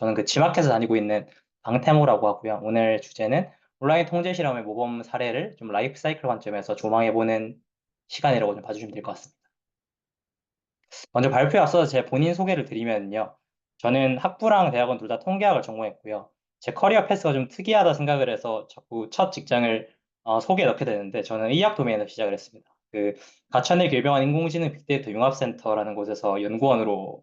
저는 그 지마켓에서 다니고 있는 방태모라고 하고요. 오늘 주제는 온라인 통제 실험의 모범 사례를 좀 라이프 사이클 관점에서 조망해보는 시간이라고 좀 봐주시면 될 것 같습니다. 먼저 발표에 앞서서 제 본인 소개를 드리면요. 저는 학부랑 대학원 둘 다 통계학을 전공했고요. 제 커리어 패스가 좀 특이하다 생각을 해서 자꾸 첫 직장을 소개에 넣게 되는데 저는 의학 도메인에서 시작을 했습니다. 그 가천대 길병원 인공지능 빅데이터 융합센터라는 곳에서 연구원으로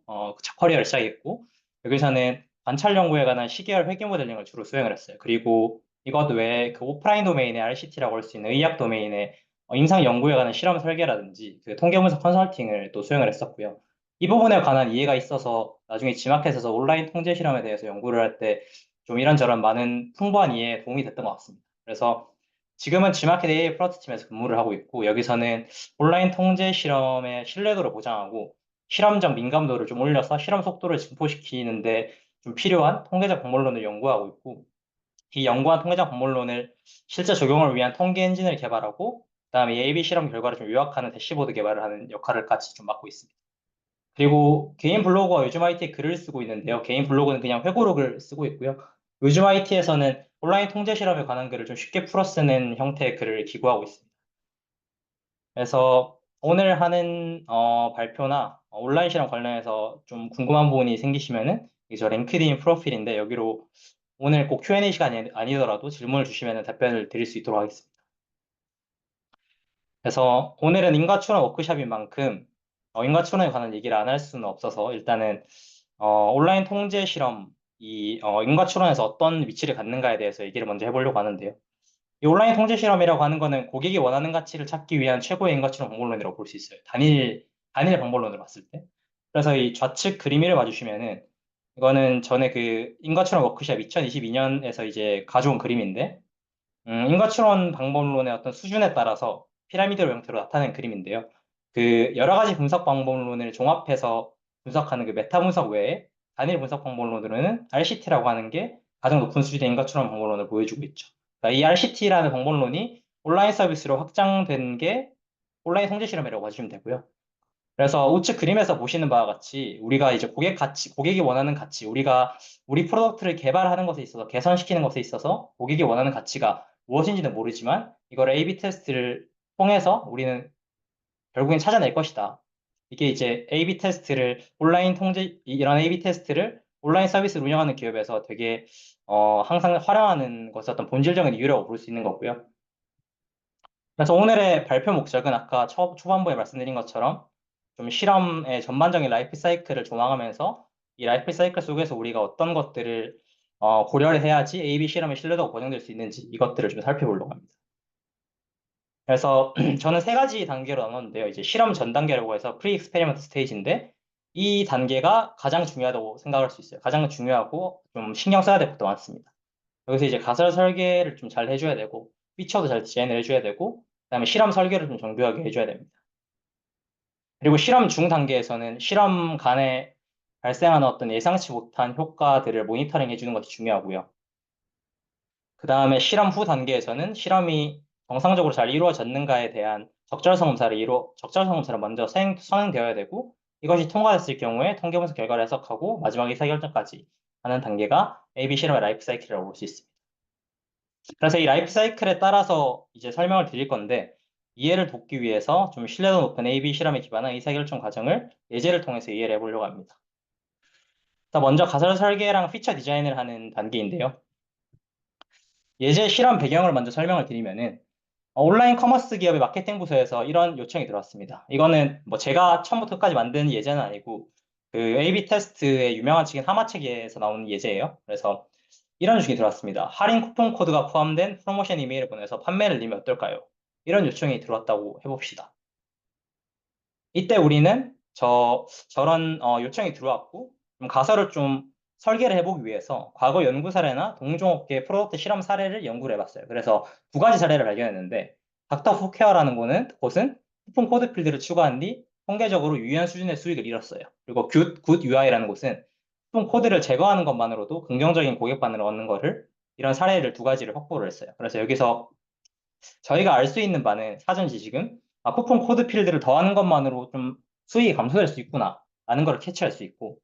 커리어를 시작했고 여기서는 관찰 연구에 관한 시계열 회계 모델링을 주로 수행을 했어요. 그리고 이것 외에 그 오프라인 도메인의 RCT라고 할 수 있는 의학 도메인의 임상 연구에 관한 실험 설계라든지 그 통계 분석 컨설팅을 또 수행을 했었고요. 이 부분에 관한 이해가 있어서 나중에 지마켓에서 온라인 통제 실험에 대해서 연구를 할 때 좀 이런저런 많은 풍부한 이해에 도움이 됐던 것 같습니다. 그래서 지금은 지마켓 AI 프로젝트 팀에서 근무를 하고 있고 여기서는 온라인 통제 실험의 신뢰도를 보장하고 실험적 민감도를 좀 올려서 실험 속도를 증폭시키는데 좀 필요한 통계적 방법론을 연구하고 있고 이 연구한 통계적 방법론을 실제 적용을 위한 통계 엔진을 개발하고 그다음에 예비 실험 결과를 좀 요약하는 대시보드 개발을 하는 역할을 같이 좀 맡고 있습니다. 그리고 개인 블로그와 요즘 IT에 글을 쓰고 있는데요. 개인 블로그는 그냥 회고록을 쓰고 있고요. 요즘 IT에서는 온라인 통제 실험에 관한 글을 좀 쉽게 풀어 쓰는 형태의 글을 기고하고 있습니다. 그래서 오늘 하는 발표나 온라인 실험 관련해서 좀 궁금한 부분이 생기시면은 이저 랭크드인 프로필인데 여기로 오늘 꼭 Q&A 시간이 아니더라도 질문을 주시면 답변을 드릴 수 있도록 하겠습니다. 그래서 오늘은 인과추론 워크숍인 만큼 인과추론에 관한 얘기를 안 할 수는 없어서 일단은 온라인 통제 실험 이 인과추론에서 어떤 위치를 갖는가에 대해서 얘기를 먼저 해보려고 하는데요. 이 온라인 통제 실험이라고 하는 거는 고객이 원하는 가치를 찾기 위한 최고의 인과추론 방법론이라고 볼 수 있어요. 단일 방법론으로 봤을 때. 그래서 이 좌측 그림 위를 봐주시면은 이거는 전에 그 인과추론 워크숍 2022년에서 이제 가져온 그림인데 인과추론 방법론의 어떤 수준에 따라서 피라미드 형태로 나타낸 그림인데요. 그 여러 가지 분석 방법론을 종합해서 분석하는 그 메타 분석 외에 단일 분석 방법론으로는 RCT라고 하는 게 가장 높은 수준의 인과추론 방법론을 보여주고 있죠. 그러니까 이 RCT라는 방법론이 온라인 서비스로 확장된 게 온라인 통제 실험이라고 봐주시면 되고요. 그래서 우측 그림에서 보시는 바와 같이 우리가 이제 고객이 원하는 가치, 우리가 우리 프로덕트를 개발하는 것에 있어서 개선시키는 것에 있어서 고객이 원하는 가치가 무엇인지는 모르지만 이걸 A/B 테스트를 통해서 우리는 결국엔 찾아낼 것이다. 이게 이제 A/B 테스트를 이런 A/B 테스트를 온라인 서비스를 운영하는 기업에서 되게 항상 활용하는 것의 어떤 본질적인 이유라고 볼 수 있는 거고요. 그래서 오늘의 발표 목적은 아까 초반부에 말씀드린 것처럼 좀 실험의 전반적인 라이프 사이클을 조망하면서 이 라이프 사이클 속에서 우리가 어떤 것들을 고려를 해야지 A/B 실험의 신뢰도가 보장될 수 있는지 이것들을 좀 살펴보려고 합니다. 그래서 저는 세 가지 단계로 나눴는데요. 이제 실험 전 단계라고 해서 프리 익스페리먼트 스테이지인데 이 단계가 가장 중요하다고 생각할 수 있어요. 가장 중요하고 좀 신경 써야 될 것도 많습니다. 여기서 이제 가설 설계를 좀 잘 해줘야 되고 피처도 잘 디자인을 해줘야 되고 그다음에 실험 설계를 좀 정교하게 해줘야 됩니다. 그리고 실험 중 단계에서는 실험 간에 발생하는 어떤 예상치 못한 효과들을 모니터링 해주는 것이 중요하고요. 그 다음에 실험 후 단계에서는 실험이 정상적으로 잘 이루어졌는가에 대한 적절성 검사를 먼저 선행되어야 되고 이것이 통과됐을 경우에 통계 분석 결과를 해석하고 마지막 의사결정까지 하는 단계가 AB 실험의 라이프 사이클이라고 볼 수 있습니다. 그래서 이 라이프 사이클에 따라서 이제 설명을 드릴 건데 이해를 돕기 위해서 좀 신뢰도 높은 AB 실험에 기반한 의사결정 과정을 예제를 통해서 이해를 해보려고 합니다. 자, 먼저 가설 설계랑 피처 디자인을 하는 단계인데요. 예제 실험 배경을 먼저 설명을 드리면은 온라인 커머스 기업의 마케팅 부서에서 이런 요청이 들어왔습니다. 이거는 뭐 제가 처음부터 끝까지 만든 예제는 아니고 그 A/B 테스트의 유명한 책인 하마책에서 나오는 예제예요. 그래서 이런 요청이 들어왔습니다. 할인 쿠폰 코드가 포함된 프로모션 이메일을 보내서 판매를 늘리면 어떨까요? 이런 요청이 들어왔다고 해봅시다. 이때 우리는 저런 요청이 들어왔고 가설을 좀 설계를 해보기 위해서 과거 연구 사례나 동종업계 프로덕트 실험 사례를 연구를 해봤어요. 그래서 두 가지 사례를 발견했는데 닥터 푸케어라는 곳은 쿠폰 코드 필드를 추가한 뒤 통계적으로 유의한 수준의 수익을 잃었어요. 그리고 굿 UI라는 곳은 쿠폰 코드를 제거하는 것만으로도 긍정적인 고객 반응을 얻는 거를 이런 사례를 두 가지를 확보를 했어요. 그래서 여기서 저희가 알 수 있는 바는 사전 지식은 쿠폰 코드 필드를 더하는 것만으로 좀 수익이 감소될 수 있구나 라는 걸 캐치할 수 있고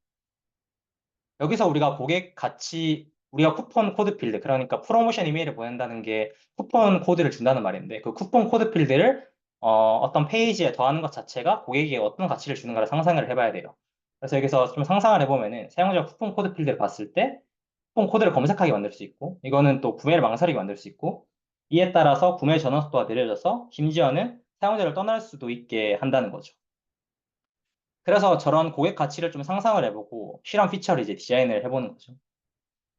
여기서 우리가 고객 가치, 우리가 쿠폰 코드 필드, 그러니까 프로모션 이메일을 보낸다는 게 쿠폰 코드를 준다는 말인데, 그 쿠폰 코드 필드를 어떤 페이지에 더하는 것 자체가 고객에게 어떤 가치를 주는가를 상상을 해봐야 돼요. 그래서 여기서 좀 상상을 해보면은 사용자 쿠폰 코드 필드를 봤을 때 쿠폰 코드를 검색하게 만들 수 있고, 이거는 또 구매를 망설이게 만들 수 있고, 이에 따라서 구매 전환 속도가 느려져서 심지어는 사용자를 떠날 수도 있게 한다는 거죠. 그래서 저런 고객 가치를 좀 상상을 해보고 실험 피처를 이제 디자인을 해보는 거죠.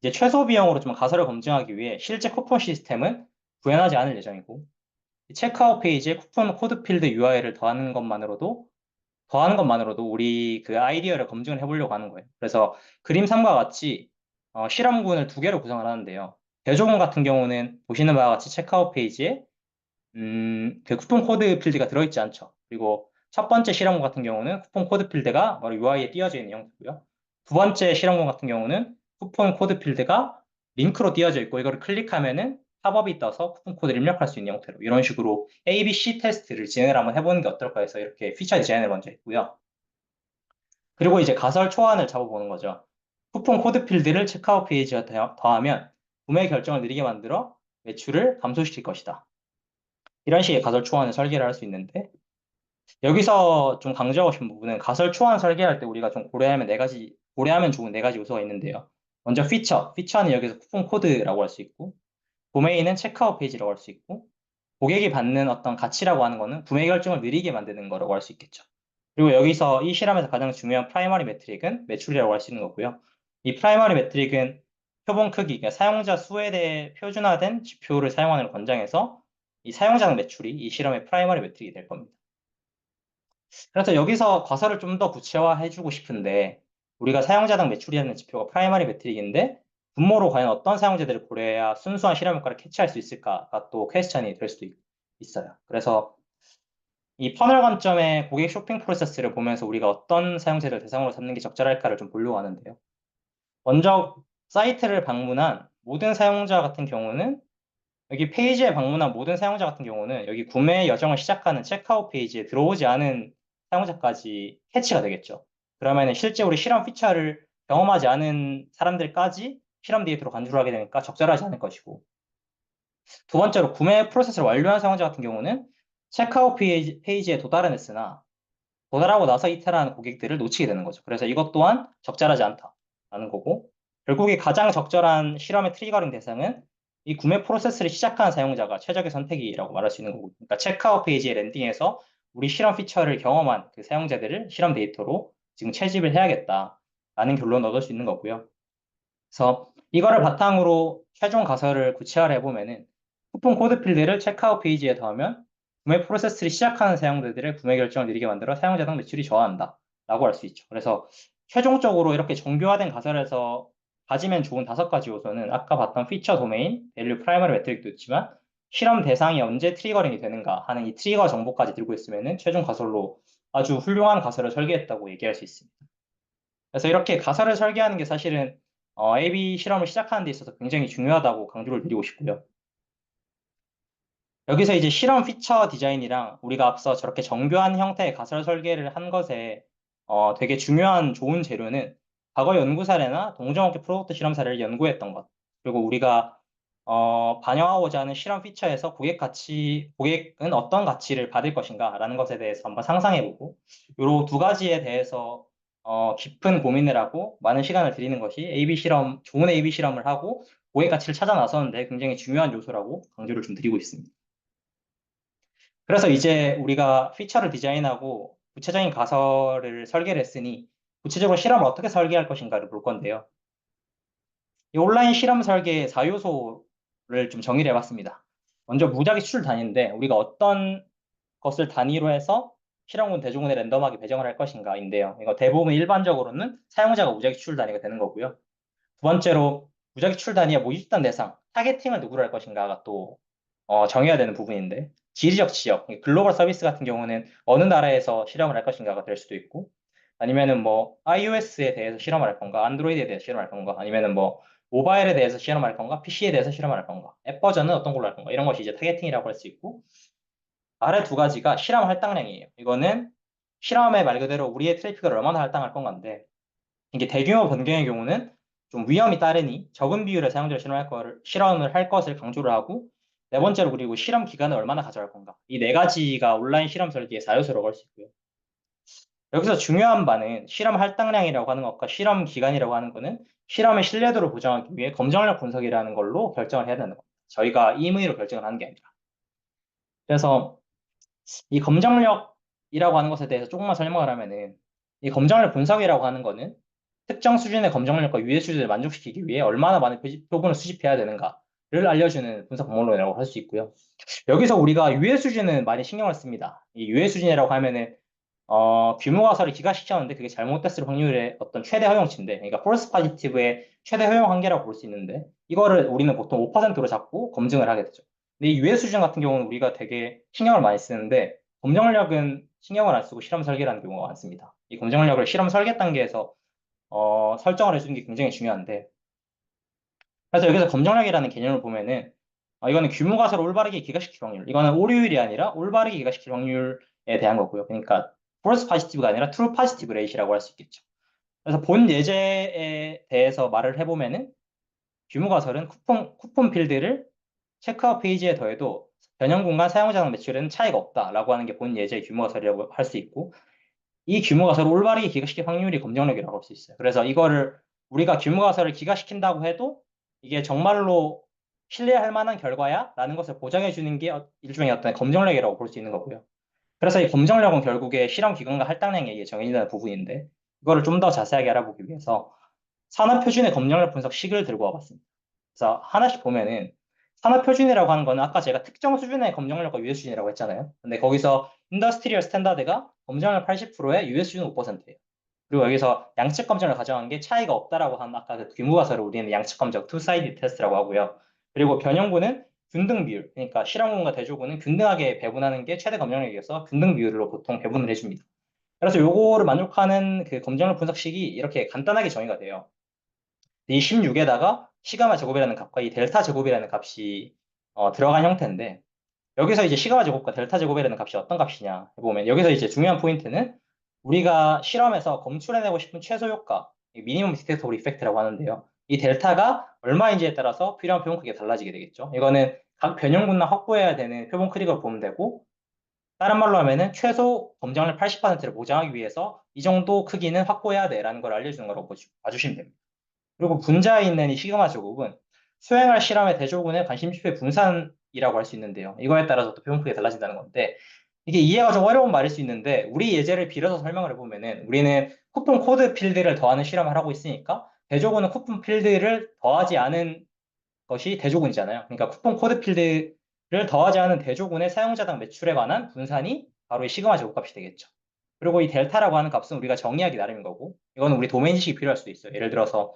이제 최소 비용으로 좀 가설을 검증하기 위해 실제 쿠폰 시스템은 구현하지 않을 예정이고, 체크아웃 페이지에 쿠폰 코드 필드 UI를 더하는 것만으로도 우리 그 아이디어를 검증을 해보려고 하는 거예요. 그래서 그림 3과 같이 실험군을 두 개로 구성을 하는데요. 대조군 같은 경우는 보시는 바와 같이 체크아웃 페이지에 그 쿠폰 코드 필드가 들어있지 않죠. 그리고 첫 번째 실험군 같은 경우는 쿠폰 코드 필드가 바로 UI에 띄어져 있는 형태고요. 두 번째 실험군 같은 경우는 쿠폰 코드 필드가 링크로 띄어져 있고 이거를 클릭하면은 팝업이 떠서 쿠폰 코드를 입력할 수 있는 형태로 이런 식으로 A, B, C 테스트를 진행을 한번 해보는 게 어떨까 해서 이렇게 피처 디자인을 먼저 했고요. 그리고 이제 가설 초안을 잡아보는 거죠. 쿠폰 코드 필드를 체크아웃 페이지에 더하면 구매 결정을 느리게 만들어 매출을 감소시킬 것이다. 이런 식의 가설 초안을 설계를 할 수 있는데 여기서 좀 강조하고 싶은 부분은 가설 초안 설계할 때 우리가 좀 고려하면 좋은 네 가지 요소가 있는데요. 먼저 피처는 여기서 쿠폰 코드라고 할 수 있고, 도메인은 체크아웃 페이지라고 할 수 있고, 고객이 받는 어떤 가치라고 하는 거는 구매 결정을 느리게 만드는 거라고 할 수 있겠죠. 그리고 여기서 이 실험에서 가장 중요한 프라이머리 매트릭은 매출이라고 할 수 있는 거고요. 이 프라이머리 매트릭은 표본 크기, 그러니까 사용자 수에 대해 표준화된 지표를 사용하는 걸 권장해서 이 사용자당 매출이 이 실험의 프라이머리 매트릭이 될 겁니다. 그래서 여기서 가설을 좀 더 구체화해주고 싶은데 우리가 사용자당 매출이라는 지표가 프라이머리 매트릭인데 분모로 과연 어떤 사용자들을 고려해야 순수한 실험 효과를 캐치할 수 있을까가 또 퀘스천이 될 수도 있어요. 그래서 이 퍼널 관점의 고객 쇼핑 프로세스를 보면서 우리가 어떤 사용자를 대상으로 삼는 게 적절할까를 좀 보려고 하는데요. 먼저 사이트를 방문한 모든 사용자 같은 경우는 여기 페이지에 방문한 모든 사용자 같은 경우는 여기 구매 여정을 시작하는 체크아웃 페이지에 들어오지 않은 사용자까지 캐치가 되겠죠. 그러면 실제 우리 실험 피처를 경험하지 않은 사람들까지 실험 데이터로 간주를 하게 되니까 적절하지 않을 것이고. 두 번째로 구매 프로세스를 완료한 사용자 같은 경우는 체크아웃 페이지에 도달은 했으나 도달하고 나서 이탈하는 고객들을 놓치게 되는 거죠. 그래서 이것 또한 적절하지 않다라는 거고, 결국에 가장 적절한 실험의 트리거링 대상은 이 구매 프로세스를 시작한 사용자가 최적의 선택이라고 말할 수 있는 거고, 그러니까 체크아웃 페이지의 랜딩에서 우리 실험 피처를 경험한 그 사용자들을 실험 데이터로 지금 채집을 해야겠다라는 결론을 얻을 수 있는 거고요. 그래서 이거를 바탕으로 최종 가설을 구체화를 해보면은 쿠폰 코드 필드를 체크아웃 페이지에 더하면 구매 프로세스를 시작하는 사용자들의 구매 결정을 느리게 만들어 사용자당 매출이 저하한다 라고 할 수 있죠. 그래서 최종적으로 이렇게 정교화된 가설에서 가지면 좋은 5가지 요소는 아까 봤던 피처 도메인, 밸류 프라이머리 매트릭도 있지만 실험 대상이 언제 트리거링이 되는가 하는 이 트리거 정보까지 들고 있으면은 최종 가설로 아주 훌륭한 가설을 설계했다고 얘기할 수 있습니다. 그래서 이렇게 가설을 설계하는 게 사실은 AB 실험을 시작하는 데 있어서 굉장히 중요하다고 강조를 드리고 싶고요. 여기서 이제 실험 피처 디자인이랑 우리가 앞서 저렇게 정교한 형태의 가설 설계를 한 것에 되게 중요한 좋은 재료는 과거 연구 사례나 동종업계 프로덕트 실험 사례를 연구했던 것. 그리고 우리가 반영하고자 하는 실험 피처에서 고객은 어떤 가치를 받을 것인가라는 것에 대해서 한번 상상해보고, 요 두 가지에 대해서 깊은 고민을 하고 많은 시간을 들이는 것이 좋은 AB 실험을 하고 고객 가치를 찾아 나서는데 굉장히 중요한 요소라고 강조를 좀 드리고 있습니다. 그래서 이제 우리가 피처를 디자인하고 구체적인 가설을 설계를 했으니 구체적으로 실험을 어떻게 설계할 것인가를 볼 건데요. 이 온라인 실험 설계의 4요소를 좀 정의를 해봤습니다. 먼저 무작위 추출 단위인데 우리가 어떤 것을 단위로 해서 실험군 대조군에 랜덤하게 배정을 할 것인가인데요. 이거 대부분 일반적으로는 사용자가 무작위 추출 단위가 되는 거고요. 두 번째로 무작위 추출 단위의 모집단 대상, 타겟팅을 누구로 할 것인가가 또 정해야 되는 부분인데 지리적 지역, 글로벌 서비스 같은 경우는 어느 나라에서 실험을 할 것인가가 될 수도 있고 아니면은 뭐 iOS에 대해서 실험을 할 건가, 안드로이드에 대해서 실험을 할 건가, 아니면은 뭐 모바일에 대해서 실험을 할 건가, PC에 대해서 실험을 할 건가, 앱 버전은 어떤 걸로 할 건가 이런 것이 이제 타겟팅이라고 할 수 있고 아래 두 가지가 실험 할당량이에요. 이거는 실험에 말 그대로 우리의 트래픽을 얼마나 할당할 건가인데 이게 대규모 변경의 경우는 좀 위험이 따르니 적은 비율의 사용자를 실험을 할 것을 강조를 하고, 네 번째로 그리고 실험 기간을 얼마나 가져갈 건가. 이 네 가지가 온라인 실험 설계의 4요소라고 할 수 있고요. 여기서 중요한 바는 실험 할당량이라고 하는 것과 실험 기간이라고 하는 것은 실험의 신뢰도를 보장하기 위해 검정력 분석이라는 걸로 결정을 해야 되는 겁니다. 저희가 임의로 결정을 하는 게 아니라. 그래서 이 검정력이라고 하는 것에 대해서 조금만 설명을 하면은, 이 검정력 분석이라고 하는 거는 특정 수준의 검정력과 유해 수준을 만족시키기 위해 얼마나 많은 표본을 수집해야 되는가를 알려주는 분석 방법론이라고 할 수 있고요. 여기서 우리가 유해 수준은 많이 신경을 씁니다. 이 유해 수준이라고 하면은 규모 가설을 기가시켰는데 그게 잘못됐을 확률의 어떤 최대 허용치인데, 그러니까 false positive의 최대 허용 한계라고 볼 수 있는데, 이거를 우리는 보통 5%로 잡고 검증을 하게 되죠. 근데 이 유해 수준 같은 경우는 우리가 되게 신경을 많이 쓰는데, 검정력은 신경을 안 쓰고 실험 설계라는 경우가 많습니다. 이 검정력을 실험 설계 단계에서 설정을 해주는 게 굉장히 중요한데, 그래서 여기서 검정력이라는 개념을 보면은 이거는 규모 가설을 올바르게 기가시킬 확률, 이거는 오류율이 아니라 올바르게 기가시킬 확률에 대한 거고요. 그러니까 false positive가 아니라 true positive rate이라고 할 수 있겠죠. 그래서 본 예제에 대해서 말을 해보면은, 규모 가설은 쿠폰 필드를 체크아웃 페이지에 더해도 변형 공간 사용자당 매출에는 차이가 없다라고 하는 게 본 예제의 규모 가설이라고 할 수 있고, 이 규모 가설을 올바르게 기가시킬 확률이 검정력이라고 할 수 있어요. 그래서 이거를 우리가 규모 가설을 기가시킨다고 해도 이게 정말로 신뢰할 만한 결과야? 라는 것을 보장해 주는 게 일종의 어떤 검정력이라고 볼 수 있는 거고요. 그래서 이 검정력은 결국에 실험 기간과 할당량에 의해 정해지는 부분인데, 이거를 좀 더 자세하게 알아보기 위해서 산업표준의 검정력 분석식을 들고 와봤습니다. 그래서 하나씩 보면은, 산업표준이라고 하는 거는 아까 제가 특정 수준의 검정력과 유해 수준이라고 했잖아요. 근데 거기서 인더스트리얼 스탠다드가 검정력 80%에 유해 수준 5%예요. 그리고 여기서 양측 검정을 가정한 게 차이가 없다라고 한 아까 그 규모 가설을 우리는 양측 검정 투사이드 테스트라고 하고요. 그리고 변형구는 균등 비율, 그러니까 실험군과 대조군은 균등하게 배분하는 게 최대 검정력이어서 균등 비율로 보통 배분을 해줍니다. 그래서 요거를 만족하는 그 검정력 분석식이 이렇게 간단하게 정의가 돼요. 이 16에다가 시가마 제곱이라는 값과 이 델타 제곱이라는 값이 들어간 형태인데, 여기서 이제 시가마 제곱과 델타 제곱이라는 값이 어떤 값이냐 해보면, 여기서 이제 중요한 포인트는 우리가 실험에서 검출해내고 싶은 최소 효과, 미니멈 디텍터블 이펙트라고 하는데요. 이 델타가 얼마인지에 따라서 필요한 표본 크기가 달라지게 되겠죠. 이거는 각 변형군만 확보해야 되는 표본 크기로 보면 되고, 다른 말로 하면은 최소 검정률 80%를 보장하기 위해서 이 정도 크기는 확보해야 돼라는 걸 알려주는 거라고 봐주시면 됩니다. 그리고 분자에 있는 이 시그마 제곱은 수행할 실험의 대조군의 관심지표의 분산이라고 할 수 있는데요. 이거에 따라서 또 표본 크기가 달라진다는 건데, 이게 이해가 좀 어려운 말일 수 있는데, 우리 예제를 빌어서 설명을 해보면은, 우리는 쿠폰 코드 필드를 더하는 실험을 하고 있으니까 대조군은 쿠폰 필드를 더하지 않은 것이 대조군이잖아요. 그러니까 쿠폰 코드 필드를 더하지 않은 대조군의 사용자당 매출에 관한 분산이 바로 이 시그마 제곱값이 되겠죠. 그리고 이 델타라고 하는 값은 우리가 정의하기 나름인 거고, 이거는 우리 도메인 지식이 필요할 수도 있어요. 예를 들어서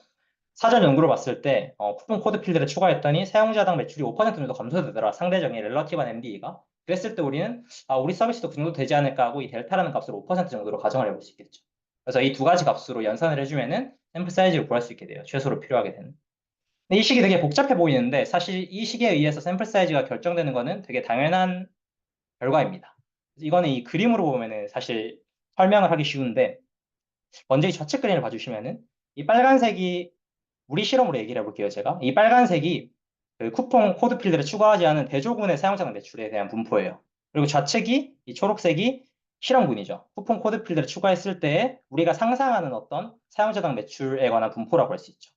사전 연구를 봤을 때 쿠폰 코드 필드를 추가했더니 사용자당 매출이 5% 정도 감소되더라. 상대적인 렐러티브한 MD가. 그랬을 때 우리는 우리 서비스도 그 정도 되지 않을까 하고 이 델타라는 값을 5% 정도로 가정을 해볼 수 있겠죠. 그래서 이 두 가지 값으로 연산을 해주면은 샘플 사이즈를 구할 수 있게 돼요. 최소로 필요하게 되는. 근데 이 식이 되게 복잡해 보이는데, 사실 이 식에 의해서 샘플 사이즈가 결정되는 거는 되게 당연한 결과입니다. 이거는 이 그림으로 보면은 사실 설명을 하기 쉬운데, 먼저 이 좌측 그림을 봐주시면은 이 빨간색이 우리 실험으로 얘기를 해볼게요, 제가. 이 빨간색이 그 쿠폰 코드 필드를 추가하지 않은 대조군의 사용자당 매출에 대한 분포예요. 그리고 좌측이 이 초록색이 실험군이죠. 쿠폰 코드 필드를 추가했을 때 우리가 상상하는 어떤 사용자당 매출에 관한 분포라고 할 수 있죠.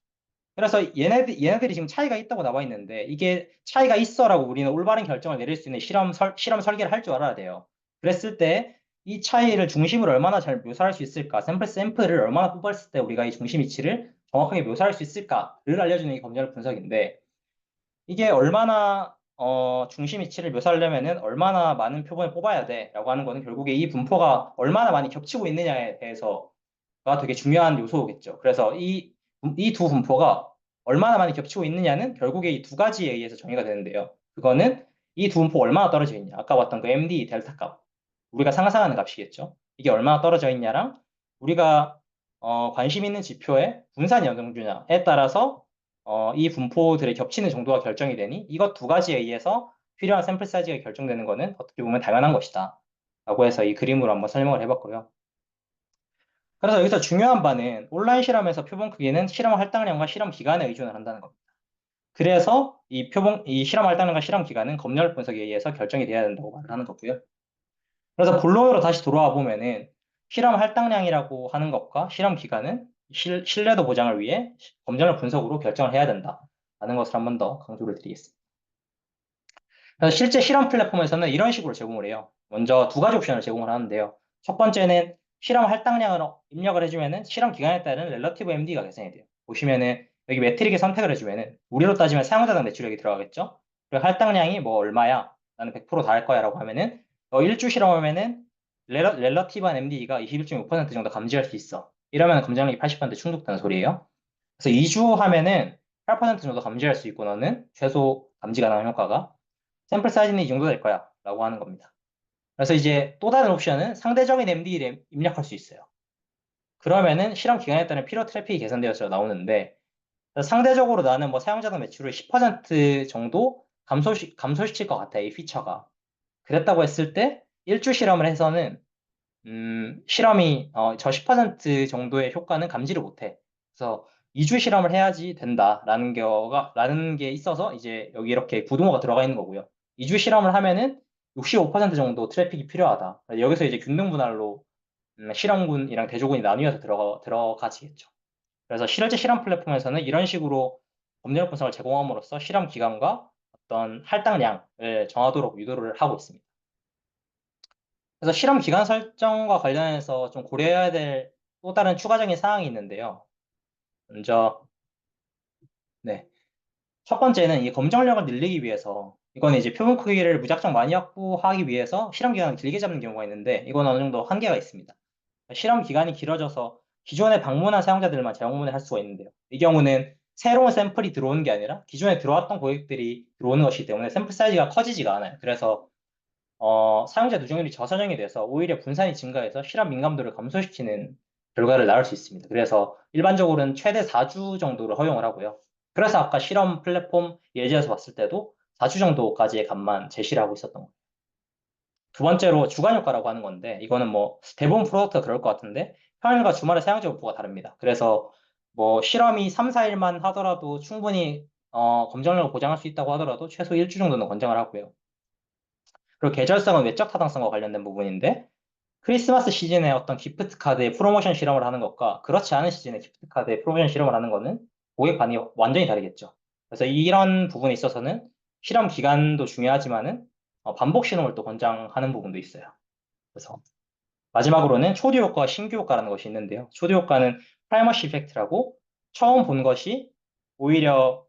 그래서 얘네들이 지금 차이가 있다고 나와 있는데, 이게 차이가 있어라고 우리는 올바른 결정을 내릴 수 있는 실험 설계를 할 줄 알아야 돼요. 그랬을 때 이 차이를 중심으로 얼마나 잘 묘사할 수 있을까, 샘플을 얼마나 뽑았을 때 우리가 이 중심 위치를 정확하게 묘사할 수 있을까를 알려주는 이 검정 분석인데, 이게 얼마나 중심 위치를 묘사하려면은 얼마나 많은 표본을 뽑아야 돼라고 하는 거는 결국에 이 분포가 얼마나 많이 겹치고 있느냐에 대해서가 되게 중요한 요소겠죠. 그래서 이 두 분포가 얼마나 많이 겹치고 있느냐는 결국에 이 두 가지에 의해서 정의가 되는데요. 그거는 이 두 분포가 얼마나 떨어져 있냐. 아까 봤던 그 MD 델타 값. 우리가 상상하는 값이겠죠. 이게 얼마나 떨어져 있냐랑 우리가 관심 있는 지표의 분산 영향주냐에 따라서 이 분포들의 겹치는 정도가 결정이 되니, 이것 두 가지에 의해서 필요한 샘플 사이즈가 결정되는 것은 어떻게 보면 당연한 것이다. 라고 해서 이 그림으로 한번 설명을 해봤고요. 그래서 여기서 중요한 바는 온라인 실험에서 표본 크기는 실험 할당량과 실험 기간에 의존을 한다는 겁니다. 그래서 이 실험 할당량과 실험 기간은 검열 분석에 의해서 결정이 돼야 된다고 말을 하는 거고요. 그래서 본론으로 다시 돌아와 보면은 실험 할당량이라고 하는 것과 실험 기간은 신뢰도 보장을 위해 검열 분석으로 결정을 해야 된다라는 것을 한 번 더 강조를 드리겠습니다. 그래서 실제 실험 플랫폼에서는 이런 식으로 제공을 해요. 먼저 두 가지 옵션을 제공을 하는데요. 첫 번째는 실험 할당량을 입력을 해주면은 실험 기간에 따른 렐러티브 MD가 계산이 돼요. 보시면은 여기 매트릭에 선택을 해주면은 우리로 따지면 사용자당 매출액이 들어가겠죠. 그리고 할당량이 뭐 얼마야? 나는 100%다 할 거야 라고 하면은 일주 실험하면은 렐러티브한 MD가 21.5% 정도 감지할 수 있어. 이러면 검정력이 80% 충족되는 소리예요. 그래서 2주 하면은 8% 정도 감지할 수 있고 너는 최소 감지 가능한 효과가 샘플 사이즈는 이 정도 될 거야 라고 하는 겁니다. 그래서 이제 또 다른 옵션은 상대적인 MD를 입력할 수 있어요. 그러면은 실험 기간에 따른 필요 트래픽이 계산되어서 나오는데 상대적으로 나는 뭐 사용자당 매출을 10% 정도 감소시킬 것 같아, 이 피처가. 그랬다고 했을 때 일주 실험을 해서는 실험이 저 10% 정도의 효과는 감지를 못해. 그래서 2주 실험을 해야지 된다라는 게 있어서 이제 여기 이렇게 부등호가 들어가 있는 거고요. 2주 실험을 하면은 65% 정도 트래픽이 필요하다. 여기서 이제 균등 분할로 실험군이랑 대조군이 나뉘어서 들어가지겠죠. 그래서 실제 실험 플랫폼에서는 이런 식으로 법률 분석을 제공함으로써 실험 기간과 어떤 할당량을 정하도록 유도를 하고 있습니다. 그래서 실험 기간 설정과 관련해서 좀 고려해야 될 또 다른 추가적인 사항이 있는데요. 먼저, 네. 첫 번째는 이 검정력을 늘리기 위해서, 이거는 이제 표본 크기를 무작정 많이 확보하기 위해서 실험 기간을 길게 잡는 경우가 있는데, 이건 어느 정도 한계가 있습니다. 실험 기간이 길어져서 기존에 방문한 사용자들만 재방문을 할 수가 있는데요. 이 경우는 새로운 샘플이 들어오는 게 아니라 기존에 들어왔던 고객들이 들어오는 것이기 때문에 샘플 사이즈가 커지지가 않아요. 그래서 사용자 누적률이 저선형이 돼서 오히려 분산이 증가해서 실험 민감도를 감소시키는 결과를 낳을 수 있습니다. 그래서 일반적으로는 최대 4주 정도를 허용을 하고요. 그래서 아까 실험 플랫폼 예제에서 봤을 때도 4주 정도까지의 값만 제시를 하고 있었던 거예요. 두 번째로 주간 효과라고 하는 건데 이거는 뭐 대부분 프로덕트가 그럴 것 같은데 평일과 주말의 사용자 분포가 다릅니다. 그래서 뭐 실험이 3, 4일만 하더라도 충분히 검정력을 보장할 수 있다고 하더라도 최소 일주 정도는 권장을 하고요. 그리고 계절성은 외적 타당성과 관련된 부분인데 크리스마스 시즌에 어떤 기프트 카드의 프로모션 실험을 하는 것과 그렇지 않은 시즌에 기프트 카드의 프로모션 실험을 하는 거는 고객 반응이 완전히 다르겠죠. 그래서 이런 부분에 있어서는 실험 기간도 중요하지만은 반복 실험을 또 권장하는 부분도 있어요. 그래서 마지막으로는 초두 효과와 신규 효과라는 것이 있는데요. 초두 효과는 프라이머시 이펙트라고 처음 본 것이 오히려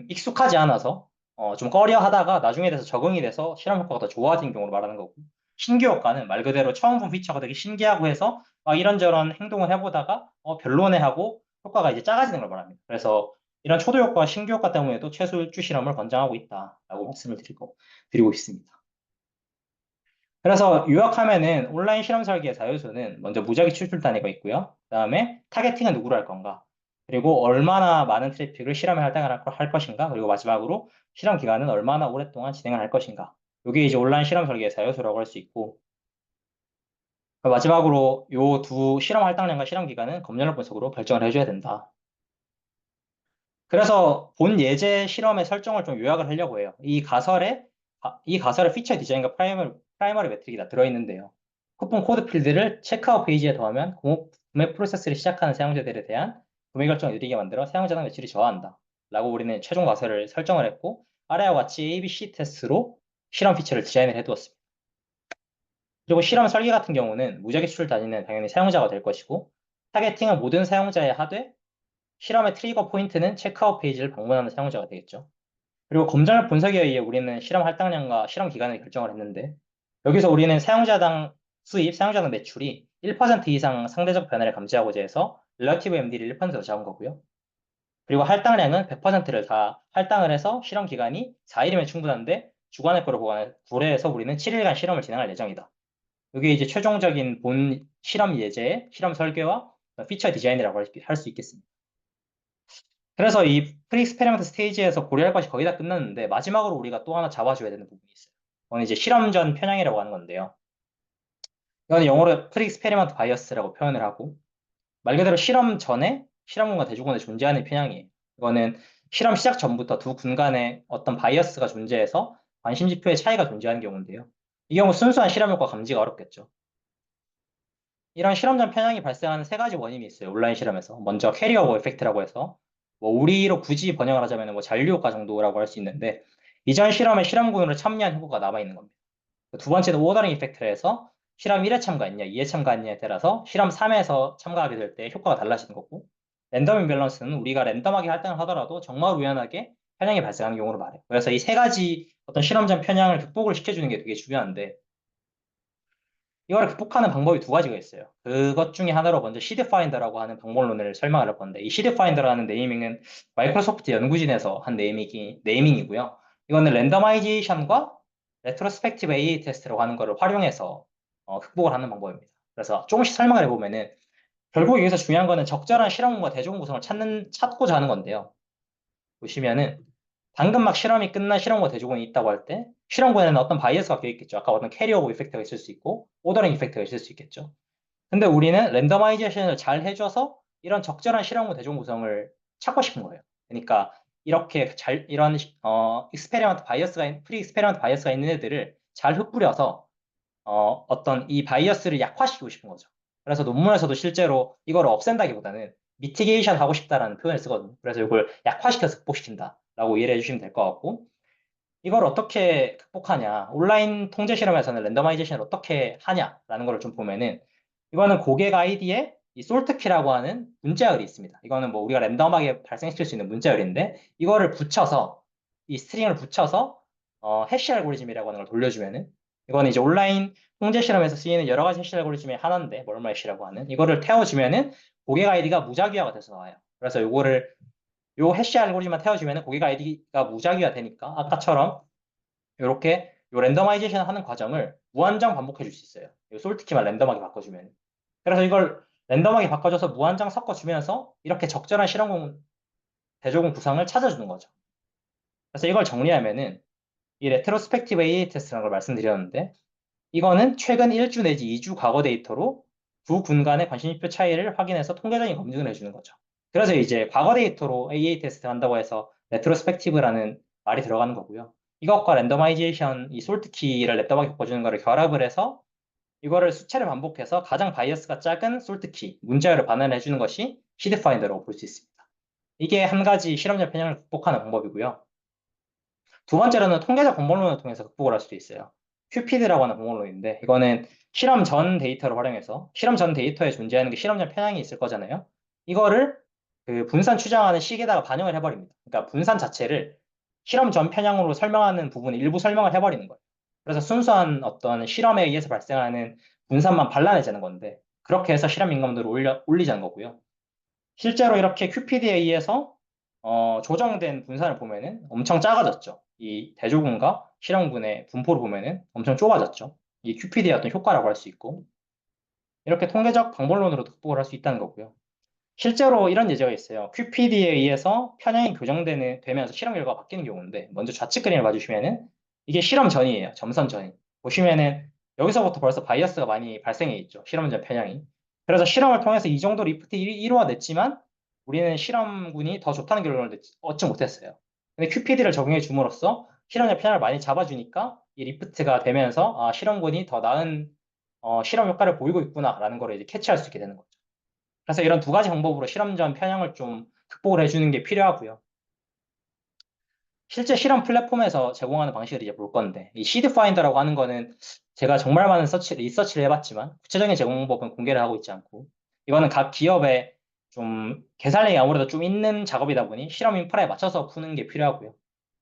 익숙하지 않아서 좀 꺼려 하다가 나중에 돼서 적응이 돼서 실험 효과가 더 좋아진 경우를 말하는 거고 신규 효과는 말 그대로 처음 본 피처가 되게 신기하고 해서 이런저런 행동을 해보다가 별로네 하고 효과가 이제 작아지는 걸 말합니다. 그래서 이런 초도 효과와 신규 효과 때문에도 최소 일주 실험을 권장하고 있다라고 말씀을 드리고 있습니다. 그래서 요약하면은 온라인 실험 설계의 자요소는 먼저 무작위 추출 단위가 있고요. 그다음에 타겟팅은 누구로 할 건가? 그리고 얼마나 많은 트래픽을 실험에 할당을 할 것인가? 그리고 마지막으로 실험 기간은 얼마나 오랫동안 진행을 할 것인가? 이게 이제 온라인 실험 설계의 자요소라고 할 수 있고 마지막으로 요 두 실험 할당량과 실험 기간은 검열력 분석으로 결정을 해줘야 된다. 그래서 본 예제 실험의 설정을 좀 요약을 하려고 해요. 이 가설에 피처 디자인과 프라이머리 매트릭이 다 들어있는데요. 쿠폰 코드 필드를 체크아웃 페이지에 더하면 구매 프로세스를 시작하는 사용자들에 대한 구매 결정을 느리게 만들어 사용자당 매출이 저하한다. 라고 우리는 최종 가설을 설정을 했고 아래와 같이 ABC 테스트로 실험 피처를 디자인을 해두었습니다. 그리고 실험 설계 같은 경우는 무작위 추출 단위는 당연히 사용자가 될 것이고 타겟팅은 모든 사용자에 하되 실험의 트리거 포인트는 체크아웃 페이지를 방문하는 사용자가 되겠죠. 그리고 검정력 분석에 의해 우리는 실험 할당량과 실험 기간을 결정을 했는데 여기서 우리는 사용자당 수입, 사용자당 매출이 1% 이상 상대적 변화를 감지하고자 해서 릴러티브 MD를 1%더 잡은 거고요. 그리고 할당량은 100%를 다 할당을 해서 실험 기간이 4일이면 충분한데 주간의 거를 고려해서 우리는 7일간 실험을 진행할 예정이다. 이게 이제 최종적인 본 실험 예제, 실험 설계와 피처 디자인이라고 할 수 있겠습니다. 그래서 이 프리익스페리먼트 스테이지에서 고려할 것이 거의 다 끝났는데 마지막으로 우리가 또 하나 잡아줘야 되는 부분이 있어요. 그건 이제 실험 전 편향이라고 하는 건데요. 이거는 영어로 프리익스페리먼트 바이어스라고 표현을 하고 말 그대로 실험 전에 실험군과 대조군에 존재하는 편향이에요. 이거는 실험 시작 전부터 두 군 간에 어떤 바이어스가 존재해서 관심 지표의 차이가 존재하는 경우인데요. 이 경우 순수한 실험 효과 감지가 어렵겠죠. 이런 실험전 편향이 발생하는 세 가지 원인이 있어요. 온라인 실험에서. 먼저 캐리어버 에펙트라고 해서 뭐 우리로 굳이 번역을 하자면 뭐 잔류 효과 정도라고 할 수 있는데 이전 실험에 실험군으로 참여한 효과가 남아있는 겁니다. 두 번째는 오더링 이펙트라 해서 실험 1회 참가했냐, 2회 참가했냐에 따라서 실험 3회에서 참가하게 될 때 효과가 달라지는 거고 랜덤 인밸런스는 우리가 랜덤하게 할당을 하더라도 정말 우연하게 편향이 발생하는 경우로 말해요. 그래서 이 세 가지 어떤 실험전 편향을 극복을 시켜주는 게 되게 중요한데 이걸 극복하는 방법이 두 가지가 있어요. 그것 중에 하나로 먼저 시드파인더라고 하는 방법론을 설명을 할 건데 이 시드파인더라는 네이밍은 마이크로소프트 연구진에서 한 네이밍이고요. 이거는 랜더마이제이션과 레트로스펙티브 AA 테스트라고 하는 거를 활용해서 극복을 하는 방법입니다. 그래서 조금씩 설명을 해보면은 결국 여기서 중요한 거는 적절한 실험과 대조군 구성을 찾고자 하는 건데요. 보시면은 방금 막 실험이 끝난 실험과 대조군이 있다고 할 때 실험군에는 어떤 바이어스가 껴있겠죠. 아까 어떤 캐리어버 이펙트가 있을 수 있고 오더링 이펙트가 있을 수 있겠죠. 근데 우리는 랜더마이제이션을 잘 해줘서 이런 적절한 실험과 대조군 구성을 찾고 싶은 거예요. 그러니까 이렇게 잘 이런 익스페리먼트 바이어스가 프리 익스페리먼트 바이어스가 있는 애들을 잘 흩뿌려서 어떤 이 바이어스를 약화시키고 싶은 거죠. 그래서 논문에서도 실제로 이걸 없앤다기보다는 미티게이션 하고 싶다라는 표현을 쓰거든요. 그래서 이걸 약화시켜서 극복시킨다라고 이해를 해주시면 될 것 같고 이걸 어떻게 극복하냐 온라인 통제 실험에서는 랜더마이제이션을 어떻게 하냐라는 걸 좀 보면은 이거는 고객 아이디에 이 솔트키라고 하는 문자열이 있습니다. 이거는 뭐 우리가 랜덤하게 발생시킬 수 있는 문자열인데 이거를 붙여서 이 스트링을 붙여서 해시 알고리즘이라고 하는 걸 돌려주면은 이거는 이제 온라인 통제 실험에서 쓰이는 여러 가지 해시 알고리즘의 하나인데 멀마 해시라고 하는 이거를 태워주면은 고객 아이디가 무작위화가 돼서 나와요. 그래서 요거를 요 해시 알고리즘만 태워주면은 고객 아이디가 무작위화 되니까 아까처럼 이렇게 요 랜더마이제이션 하는 과정을 무한정 반복해 줄 수 있어요. 이 솔트키만 랜덤하게 바꿔주면. 그래서 이걸 랜덤하게 바꿔줘서 무한정 섞어주면서 이렇게 적절한 실험공 대조공 구성을 찾아주는 거죠. 그래서 이걸 정리하면은 이 레트로스펙티브 AA 테스트라는 걸 말씀드렸는데 이거는 최근 1주 내지 2주 과거 데이터로 두 군 간의 관심지표 차이를 확인해서 통계적인 검증을 해주는 거죠. 그래서 이제 과거 데이터로 AA 테스트 한다고 해서 레트로스펙티브라는 말이 들어가는 거고요. 이것과 랜더마이제이션, 이 솔트키를 랜덤하게 바꿔주는 거를 결합을 해서 이거를 수차례 반복해서 가장 바이어스가 작은 솔트키, 문자열을 반환해 주는 것이 시드파인더라고 볼 수 있습니다. 이게 한 가지 실험적 편향을 극복하는 방법이고요. 두 번째로는 통계적 방법론을 통해서 극복을 할 수도 있어요. 큐피드라고 하는 방법론인데 이거는 실험 전 데이터를 활용해서 실험 전 데이터에 존재하는 게 실험적 편향이 있을 거잖아요. 이거를 그 분산 추정하는 식에다가 반영을 해버립니다. 그러니까 분산 자체를 실험 전 편향으로 설명하는 부분을 일부 설명을 해버리는 거예요. 그래서 순수한 어떤 실험에 의해서 발생하는 분산만 발라내자는 건데 그렇게 해서 실험 민감도를 올리자는 거고요. 실제로 이렇게 큐피드에 의해서 조정된 분산을 보면은 엄청 작아졌죠. 이 대조군과 실험군의 분포를 보면은 엄청 좁아졌죠. 이 큐피드의 어떤 효과라고 할 수 있고 이렇게 통계적 방법론으로 극복을 할 수 있다는 거고요. 실제로 이런 예제가 있어요. 큐피드에 의해서 편향이 되면서 실험 결과가 바뀌는 경우인데 먼저 좌측 그림을 봐주시면은 이게 실험 전이에요. 점선 전이. 보시면은 여기서부터 벌써 바이어스가 많이 발생해 있죠. 실험 전 편향이. 그래서 실험을 통해서 이 정도 리프트 이루어냈지만 우리는 실험군이 더 좋다는 결론을 얻지 못했어요. 근데 큐피드를 적용해 줌으로써 실험 전 편향을 많이 잡아주니까 이 리프트가 되면서 아, 실험군이 더 나은 실험 효과를 보이고 있구나라는 걸 이제 캐치할 수 있게 되는 거죠. 그래서 이런 두 가지 방법으로 실험전 편향을 좀 극복을 해주는 게 필요하고요. 실제 실험 플랫폼에서 제공하는 방식을 이제 볼 건데, 이 시드 파인더라고 하는 거는 제가 정말 많은 리서치를 해봤지만, 구체적인 제공 방법은 공개를 하고 있지 않고, 이거는 각 기업에 좀 계산력이 아무래도 좀 있는 작업이다 보니 실험 인프라에 맞춰서 푸는 게 필요하고요.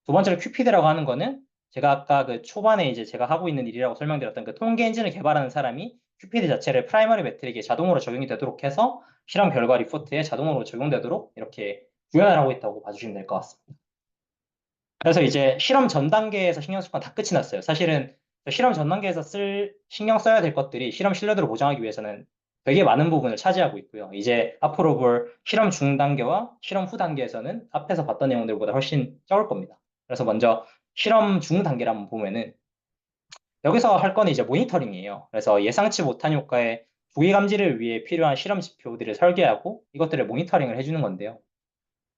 두 번째로 큐피드라고 하는 거는 제가 아까 그 초반에 이제 제가 하고 있는 일이라고 설명드렸던 그 통계 엔진을 개발하는 사람이 큐피드 자체를 프라이머리 매트릭에 자동으로 적용이 되도록 해서 실험 결과 리포트에 자동으로 적용되도록 이렇게 구현을 하고 있다고 봐주시면 될 것 같습니다. 그래서 이제 실험 전 단계에서 신경 쓸 건 다 끝이 났어요. 사실은 실험 전 단계에서 신경 써야 될 것들이 실험 신뢰도를 보장하기 위해서는 되게 많은 부분을 차지하고 있고요. 이제 앞으로 볼 실험 중 단계와 실험 후 단계에서는 앞에서 봤던 내용들보다 훨씬 적을 겁니다. 그래서 먼저 실험 중 단계를 한번 보면은 여기서 할 거는 이제 모니터링이에요. 그래서 예상치 못한 효과의 조기 감지를 위해 필요한 실험 지표들을 설계하고 이것들을 모니터링을 해주는 건데요.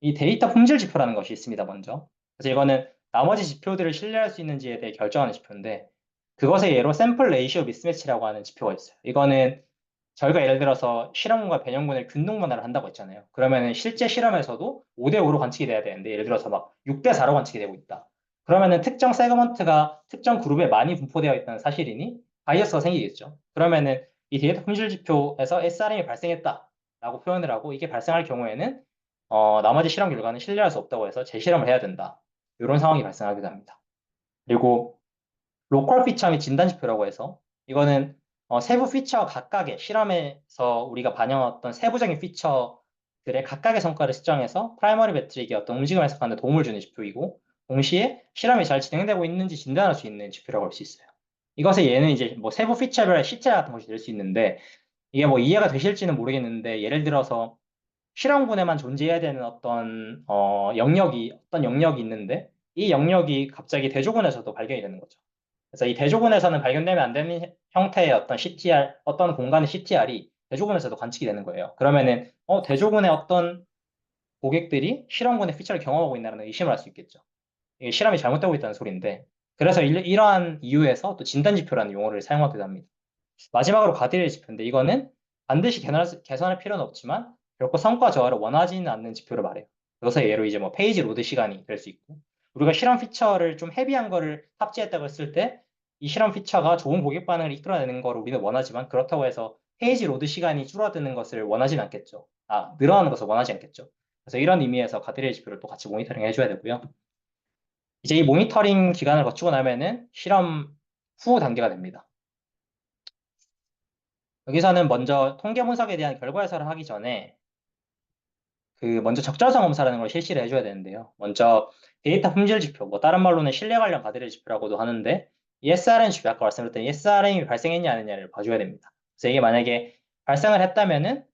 이 데이터 품질 지표라는 것이 있습니다, 먼저. 그래서 이거는 나머지 지표들을 신뢰할 수 있는지에 대해 결정하는 지표인데, 그것의 예로 샘플 레이시오 미스매치라고 하는 지표가 있어요. 이거는 저희가 예를 들어서 실험군과 변형군을 균등 분할을 한다고 했잖아요. 그러면은 실제 실험에서도 5대5로 관측이 돼야 되는데, 예를 들어서 막 6대4로 관측이 되고 있다. 그러면은 특정 세그먼트가 특정 그룹에 많이 분포되어 있다는 사실이니 바이어스가 생기겠죠. 그러면은 이 데이터 품질 지표에서 SRM이 발생했다라고 표현을 하고, 이게 발생할 경우에는 나머지 실험 결과는 신뢰할 수 없다고 해서 재실험을 해야 된다. 이런 상황이 발생하기도 합니다. 그리고 로컬 피처 및 진단 지표라고 해서 이거는 세부 피처 각각의 실험에서 우리가 반영했던 세부적인 피처들의 각각의 성과를 측정해서 프라이머리 매트릭의 어떤 움직임을 해석하는 데 도움을 주는 지표이고, 동시에 실험이 잘 진행되고 있는지 진단할 수 있는 지표라고 할 수 있어요. 이것의 예는 이제 뭐 세부 피처별의 시체 같은 것이 될 수 있는데, 이게 뭐 이해가 되실지는 모르겠는데, 예를 들어서 실험군에만 존재해야 되는 어떤 영역이 있는데, 이 영역이 갑자기 대조군에서도 발견이 되는 거죠. 그래서 이 대조군에서는 발견되면 안 되는 형태의 어떤 CTR, 어떤 공간의 CTR이 대조군에서도 관측이 되는 거예요. 그러면은 대조군의 어떤 고객들이 실험군의 피처를 경험하고 있다는 의심을 할 수 있겠죠. 이게 실험이 잘못되고 있다는 소리인데, 그래서 이러한 이유에서 또 진단지표라는 용어를 사용하기도 합니다. 마지막으로 가드레일 지표인데, 이거는 반드시 개선할 필요는 없지만 결코 성과 저하를 원하지는 않는 지표를 말해요. 그래서 예로 이제 뭐 페이지 로드 시간이 될 수 있고, 우리가 실험 피처를 좀 헤비한 거를 탑재했다고 했을 때 이 실험 피처가 좋은 고객 반응을 이끌어내는 거를 우리는 원하지만, 그렇다고 해서 페이지 로드 시간이 줄어드는 것을 원하지는 않겠죠. 늘어나는 것을 원하지 않겠죠. 그래서 이런 의미에서 가드레일 지표를 또 같이 모니터링 해줘야 되고요. 이제 이 모니터링 기간을 거치고 나면은 실험 후 단계가 됩니다. 여기서는 먼저 통계 분석에 대한 결과 해설을 하기 전에 먼저 적절성 검사라는 걸 실시를 해줘야 되는데요. 먼저 데이터 품질 지표, 뭐 다른 말로는 신뢰 관련 가드레일 지표라고도 하는데, 이 SRM 지표, 아까 말씀드렸던 SRM이 발생했냐 아니냐를 봐줘야 됩니다. 그래서 이게 만약에 발생을 했다면은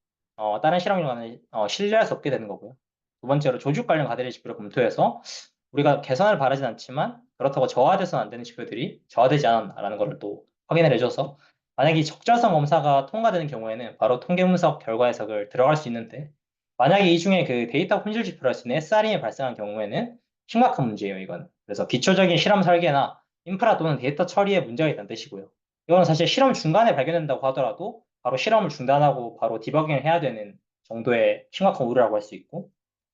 다른 실험 결과는 신뢰할 수 없게 되는 거고요. 두 번째로 조직 관련 가드레일 지표를 검토해서 우리가 개선을 바라진 않지만 그렇다고 저하돼서는 안 되는 지표들이 저하되지 않았나라는 것을 또 확인을 해줘서, 만약에 이 적절성 검사가 통과되는 경우에는 바로 통계 분석 결과 해석을 들어갈 수 있는데, 만약에 이 중에 그 데이터 품질 지표로 할 수 있는 SRM이 발생한 경우에는 심각한 문제예요, 이건. 그래서 기초적인 실험 설계나 인프라 또는 데이터 처리에 문제가 있다는 뜻이고요. 이거는 사실 실험 중간에 발견된다고 하더라도 바로 실험을 중단하고 바로 디버깅을 해야 되는 정도의 심각한 오류라고 할 수 있고,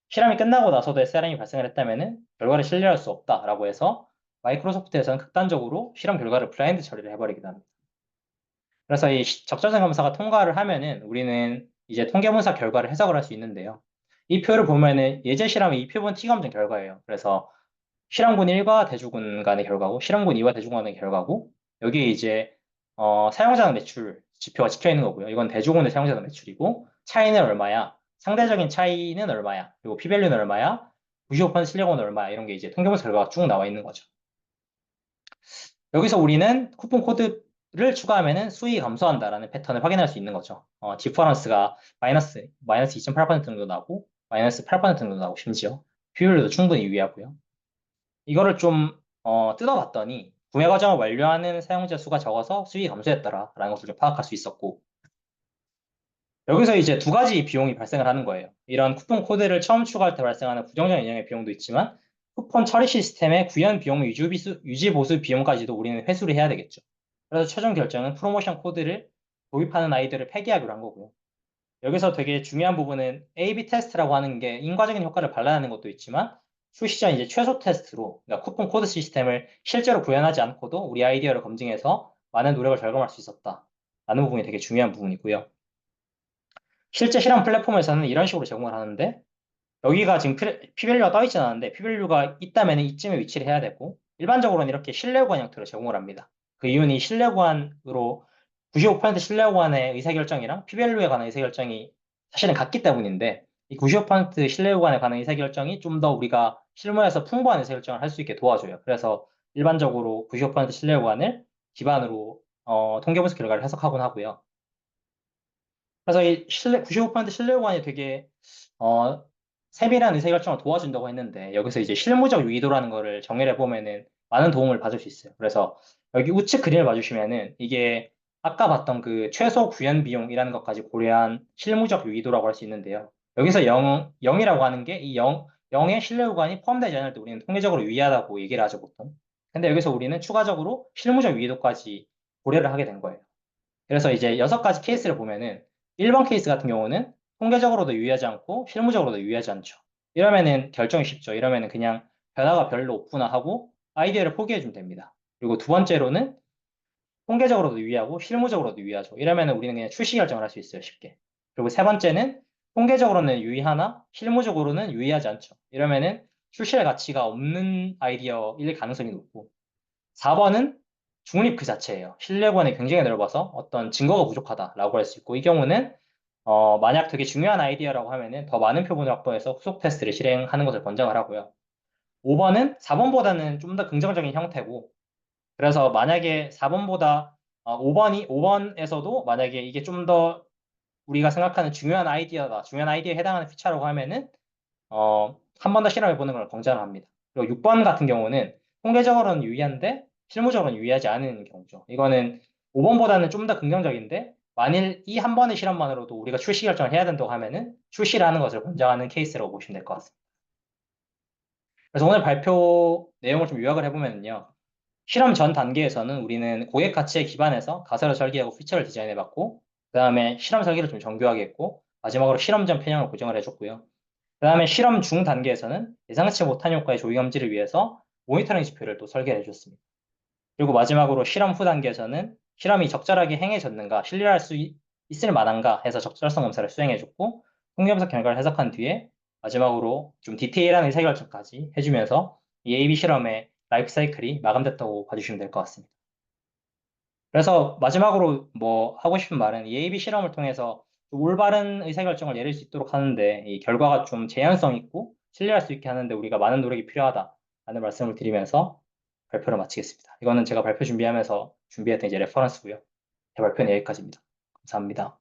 실험이 끝나고 나서도 SRM이 발생을 했다면은 결과를 신뢰할 수 없다라고 해서 마이크로소프트에서는 극단적으로 실험 결과를 블라인드 처리를 해버리기도 합니다. 그래서 이 적절성 검사가 통과를 하면은 우리는 이제 통계분석 결과를 해석을 할 수 있는데요. 이 표를 보면은 예제 실험의 이표본 T검정 결과예요. 그래서 실험군 1과 대조군 간의 결과고, 실험군 2와 대조군 간의 결과고, 여기에 이제 사용자당 매출 지표가 찍혀 있는 거고요. 이건 대조군의 사용자당 매출이고, 차이는 얼마야, 상대적인 차이는 얼마야, 그리고 피밸류는 얼마야, 95% 신뢰도는 얼마야, 이런 게 이제 통계분석 결과가 쭉 나와 있는 거죠. 여기서 우리는 쿠폰 코드를 추가하면은 수익이 감소한다라는 패턴을 확인할 수 있는 거죠. 디퍼런스가 마이너스 2.8% 정도 나고, 마이너스 8% 정도 나고, 심지어 비율도 충분히 유의하고요. 이거를 좀 뜯어봤더니 구매 과정을 완료하는 사용자 수가 적어서 수익이 감소했더라라는 것을 좀 파악할 수 있었고, 여기서 이제 두 가지 비용이 발생을 하는 거예요. 이런 쿠폰 코드를 처음 추가할 때 발생하는 부정적 인형의 비용도 있지만, 쿠폰 처리 시스템의 구현 비용, 유지 보수 비용까지도 우리는 회수를 해야 되겠죠. 그래서 최종 결정은 프로모션 코드를 도입하는 아이들을 폐기하기로 한 거고요. 여기서 되게 중요한 부분은 A/B 테스트라고 하는 게 인과적인 효과를 발견하는 것도 있지만, 출시 전 이제 최소 테스트로, 그러니까 쿠폰 코드 시스템을 실제로 구현하지 않고도 우리 아이디어를 검증해서 많은 노력을 절감할 수 있었다라는 부분이 되게 중요한 부분이고요. 실제 실험 플랫폼에서는 이런 식으로 제공을 하는데, 여기가 지금 P밸류가 떠 있지는 않은데 P밸류가 있다면 이쯤에 위치를 해야 되고, 일반적으로는 이렇게 신뢰구간 형태로 제공을 합니다. 그 이유는 이 신뢰구간으로 95% 신뢰구간의 의사결정이랑 P밸류에 관한 의사결정이 사실은 같기 때문인데, 이 95% 신뢰구간에 관한 의사결정이 좀 더 우리가 실무에서 풍부한 의사결정을 할 수 있게 도와줘요. 그래서 일반적으로 95% 신뢰구간을 기반으로 통계분석 결과를 해석하곤 하고요. 그래서 이 95% 신뢰구간이 되게 세밀한 의사결정을 도와준다고 했는데, 여기서 이제 실무적 유의도라는 거를 정의를 해보면은 많은 도움을 받을 수 있어요. 그래서 여기 우측 그림을 봐주시면은 이게 아까 봤던 그 최소 구현 비용이라는 것까지 고려한 실무적 유의도라고 할 수 있는데요. 여기서 0이라고 하는 게 이 0의 신뢰 구간이 포함되지 않을 때 우리는 통계적으로 유의하다고 얘기를 하죠, 보통. 근데 여기서 우리는 추가적으로 실무적 유의도까지 고려를 하게 된 거예요. 그래서 이제 6가지 케이스를 보면은 1번 케이스 같은 경우는 통계적으로도 유의하지 않고 실무적으로도 유의하지 않죠. 이러면은 결정이 쉽죠. 이러면은 그냥 변화가 별로 없구나 하고 아이디어를 포기해 주면 됩니다. 그리고 두 번째로는 통계적으로도 유의하고 실무적으로도 유의하죠. 이러면은 우리는 그냥 출시 결정을 할 수 있어요, 쉽게. 그리고 세 번째는 통계적으로는 유의하나 실무적으로는 유의하지 않죠. 이러면은 출시할 가치가 없는 아이디어일 가능성이 높고 4번은 중립 그 자체예요. 신뢰권이 굉장히 넓어서 어떤 증거가 부족하다라고 할 수 있고 이 경우는 만약 되게 중요한 아이디어라고 하면은 더 많은 표본을 확보해서 후속 테스트를 실행하는 것을 권장을 하고요. 5번은 4번보다는 좀 더 긍정적인 형태고 그래서 만약에 4번보다 5번에서도 만약에 이게 좀 더 우리가 생각하는 중요한 아이디어다, 중요한 아이디어에 해당하는 피처라고 하면은 한 번 더 실험해 보는 걸 권장을 합니다. 그리고 6번 같은 경우는 통계적으로는 유의한데 실무적으로는 유의하지 않은 경우죠. 이거는 5번보다는 좀 더 긍정적인데 만일 이 한 번의 실험만으로도 우리가 출시 결정을 해야 된다고 하면은 출시를 하는 것을 권장하는 케이스라고 보시면 될 것 같습니다. 그래서 오늘 발표 내용을 좀 요약을 해보면요. 실험 전 단계에서는 우리는 고객 가치에 기반해서 가설을 설계하고 피처를 디자인해봤고, 그 다음에 실험 설계를 좀 정교하게 했고, 마지막으로 실험 전 편향을 고정을 해줬고요. 그 다음에 실험 중 단계에서는 예상치 못한 효과의 조기 감지를 위해서 모니터링 지표를 또 설계해 줬습니다. 그리고 마지막으로 실험 후 단계에서는 실험이 적절하게 행해졌는가, 신뢰할 수 있을 만한가 해서 적절성 검사를 수행해 줬고, 통계 분석 결과를 해석한 뒤에 마지막으로 좀 디테일한 의사결정까지 해주면서 이 AB 실험의 라이프 사이클이 마감됐다고 봐주시면 될 것 같습니다. 그래서 마지막으로 뭐 하고 싶은 말은 이 AB 실험을 통해서 좀 올바른 의사결정을 내릴 수 있도록 하는데 이 결과가 좀 재현성 있고 신뢰할 수 있게 하는데 우리가 많은 노력이 필요하다라는 말씀을 드리면서 발표를 마치겠습니다. 이거는 제가 발표 준비하면서 준비했던 이제 레퍼런스고요. 제 발표는 여기까지입니다. 감사합니다.